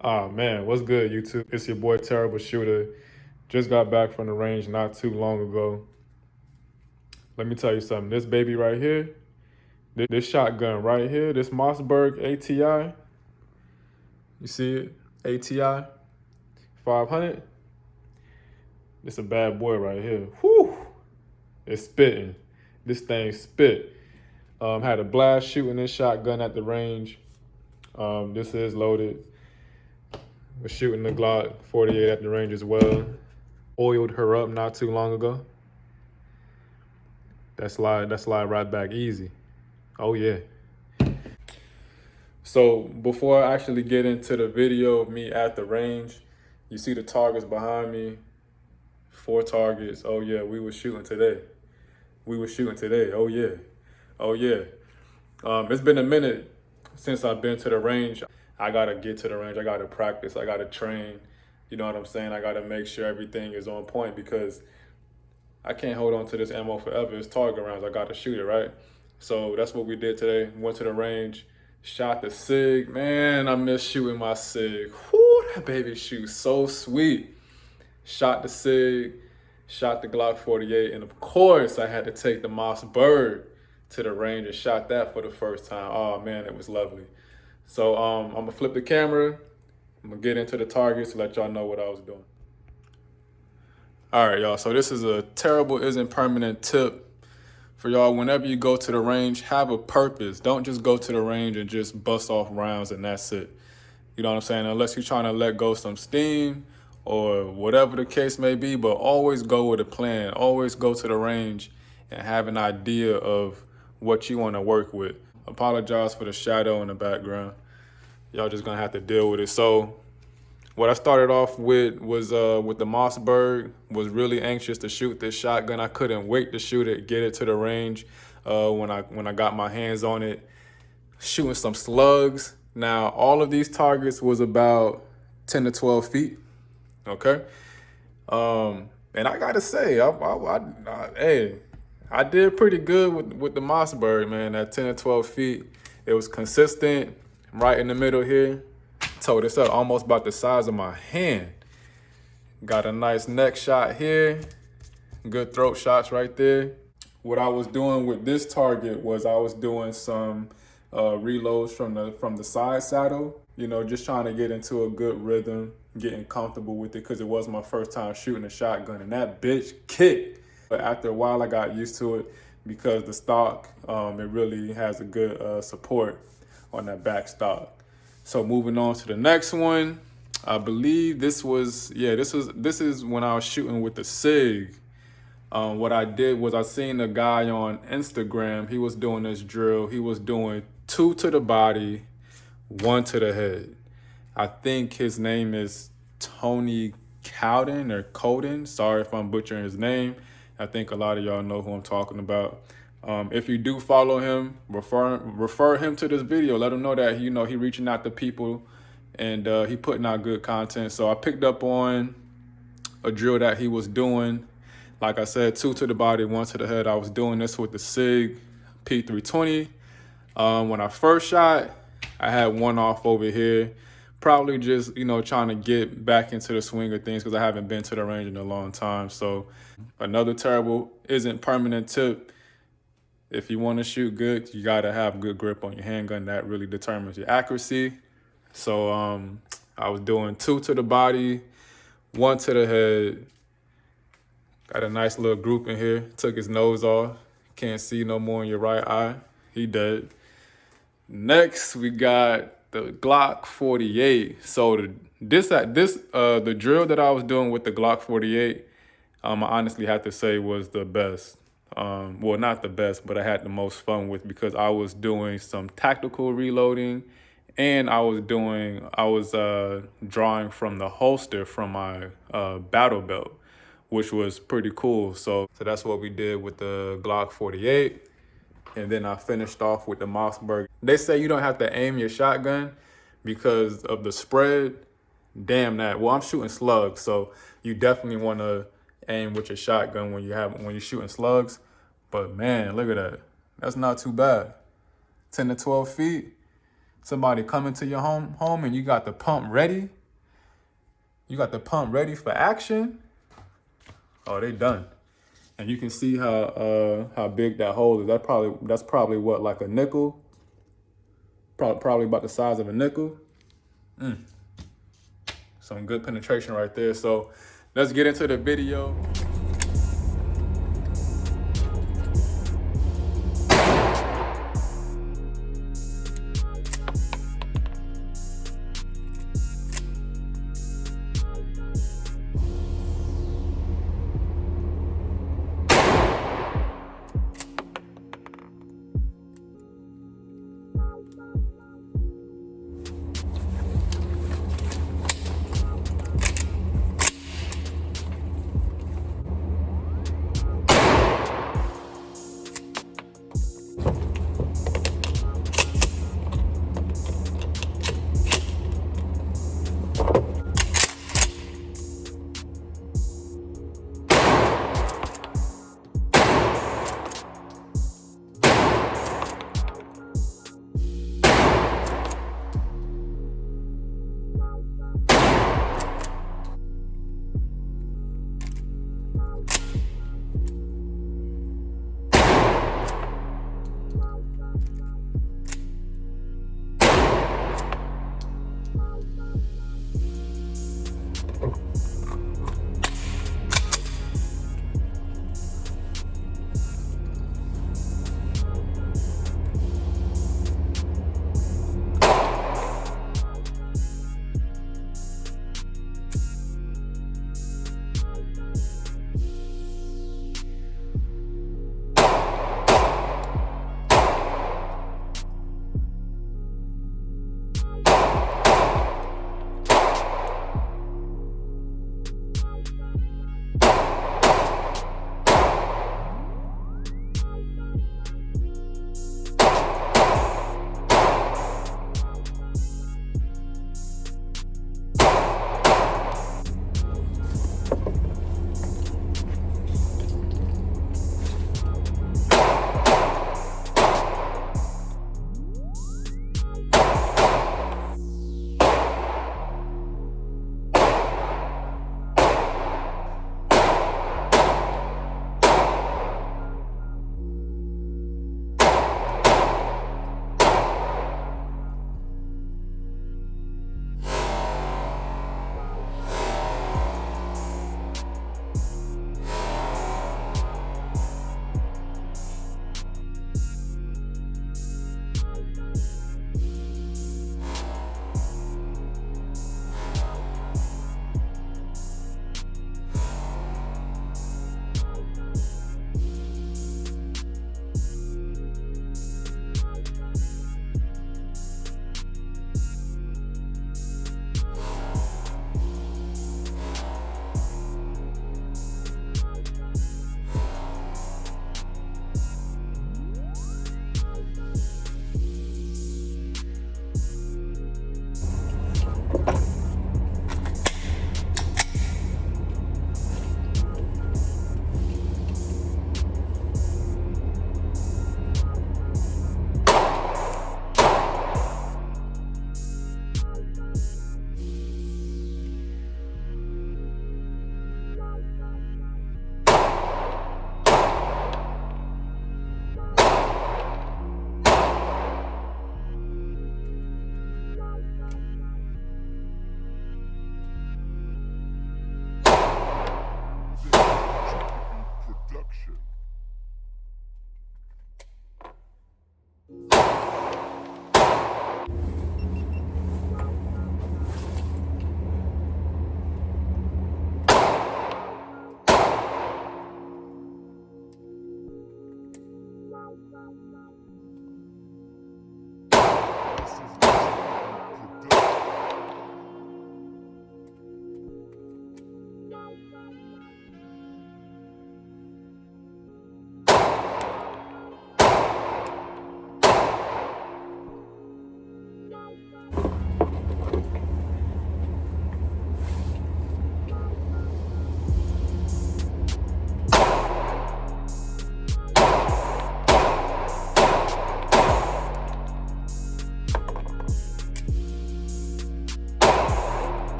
Ah man, what's good, YouTube? It's your boy Terrible Shooter. Just got back from the range not too long ago. Let me tell you something. This baby right here, this shotgun right here, this Mossberg ATI, you see it? ATI 500. It's a bad boy right here. Whew! It's spitting. This thing spit. Had a blast shooting this shotgun at the range. This is loaded. Was shooting the Glock 48 at the range as well. Oiled her up not too long ago. That slide right back easy. Oh yeah. So before I actually get into the video of me at the range, you see the targets behind me. 4 targets. Oh yeah, we were shooting today. Oh yeah. Oh yeah. It's been a minute since I've been to the range. I gotta get to the range. I gotta practice. I gotta train. You know what I'm saying? I gotta make sure everything is on point because I can't hold on to this ammo forever. It's target rounds. I got to shoot it, right? So that's what we did today. Went to the range, shot the Sig. Man, I miss shooting my Sig. Whoo, that baby shoots so sweet. Shot the Sig, shot the Glock 48, and of course I had to take the Mossberg to the range and shot that for the first time. Oh man, it was lovely. So I'm gonna flip the camera. I'm gonna get into the targets to let y'all know what I was doing. All right, y'all, so this is a terrible isn't permanent tip for y'all. Whenever you go to the range, have a purpose. Don't just go to the range and just bust off rounds and that's it. You know what I'm saying? Unless you're trying to let go some steam or whatever the case may be, but always go with a plan. Always go to the range and have an idea of what you want to work with. Apologize for the shadow in the background. Y'all just gonna have to deal with it. So what I started off with was with the Mossberg. Was really anxious to shoot this shotgun. I couldn't wait to shoot it, get it to the range. When I got my hands on it, shooting some slugs. Now all of these targets was about 10 to 12 feet. Okay, and I gotta say, hey, I did pretty good with the Mossberg, man. At 10 to 12 feet, it was consistent, right in the middle here. Toe this up, almost about the size of my hand. Got a nice neck shot here. Good throat shots right there. What I was doing with this target was I was doing some reloads from the side saddle. You know, just trying to get into a good rhythm, getting comfortable with it because it was my first time shooting a shotgun and that bitch kicked. But after a while, I got used to it because the stock, it really has a good support on that back stock. So moving on to the next one, I believe this is when I was shooting with the Sig. What I did was I seen a guy on Instagram. He was doing this drill. He was doing 2 to the body, 1 to the head. I think his name is Tony Cowden or Coden. Sorry if I'm butchering his name. I think a lot of y'all know who I'm talking about. If you do follow him, refer him to this video. Let him know that he reaching out to people and he putting out good content. So I picked up on a drill that he was doing. Like I said, 2 to the body, 1 to the head. I was doing this with the Sig P320. When I first shot, I had one off over here. Probably just, trying to get back into the swing of things because I haven't been to the range in a long time. So another terrible isn't permanent tip. If you want to shoot good, you got to have good grip on your handgun. That really determines your accuracy. So I was doing 2 to the body, 1 to the head. Got a nice little group in here. Took his nose off. Can't see no more in your right eye. He dead. Next, we got the Glock 48. So the drill that I was doing with the Glock 48, I honestly have to say was the best. Well, not the best, but I had the most fun with because I was doing some tactical reloading and I was drawing from the holster from my battle belt, which was pretty cool. So that's what we did with the Glock 48. And then I finished off with the Mossberg. They say you don't have to aim your shotgun because of the spread. Damn that. Well, I'm shooting slugs, so you definitely want to aim with your shotgun when you're shooting slugs. But man, look at that. That's not too bad. 10 to 12 feet. somebody coming to your home and you got the pump ready. You got the pump ready for action. Oh, they done. And you can see how big that hole is. That's probably what, like a nickel? Probably about the size of a nickel. Some good penetration right there. So let's get into the video.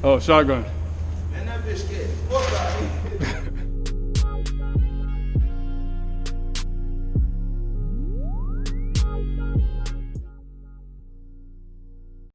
Oh, shotgun.